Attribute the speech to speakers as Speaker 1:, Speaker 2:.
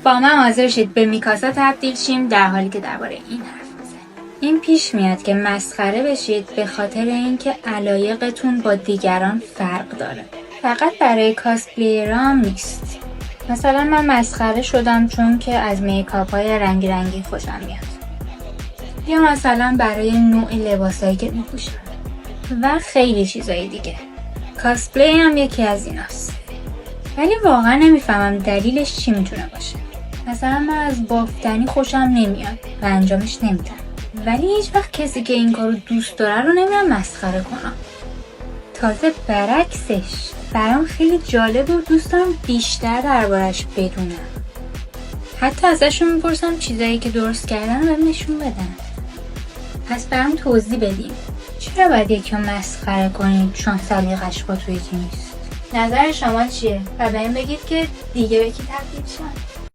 Speaker 1: با من حاضر شید به میکاسا تبدیل شیم در حالی که درباره این حرف بزنیم. این پیش میاد که مسخره بشید به خاطر اینکه علایقتون با دیگران فرق داره. فقط برای کاسپلیرام نیست. مثلا من مسخره شدم چون که از میکاپ‌های رنگی رنگی خوشم میاد. یا مثلا برای نوع لباسایی که میپوشم. و خیلی چیزای دیگه. کاسپلی هم یکی از ایناست. ولی واقعا نمیفهمم دلیلش چی میتونه باشه. مثلا من از بافتنی خوشم نمیاد و انجامش نمیدم. ولی هیچ وقت کسی که این کارو دوست داره رو نمیدونم مسخره کنم. تازه برعکسش برام خیلی جالب و دوست دارم بیشتر دربارش بدونم. حتی ازشون میپرسم چیزایی که درست کردن رو نشون بدن. پس برام توضیح بدین. چرا باید یکی رو مسخره کنید چون سلیقش با تو یکی نیست؟ نظر شما چیه؟ و بهم بگید که دیگه به کی تبدیل شم؟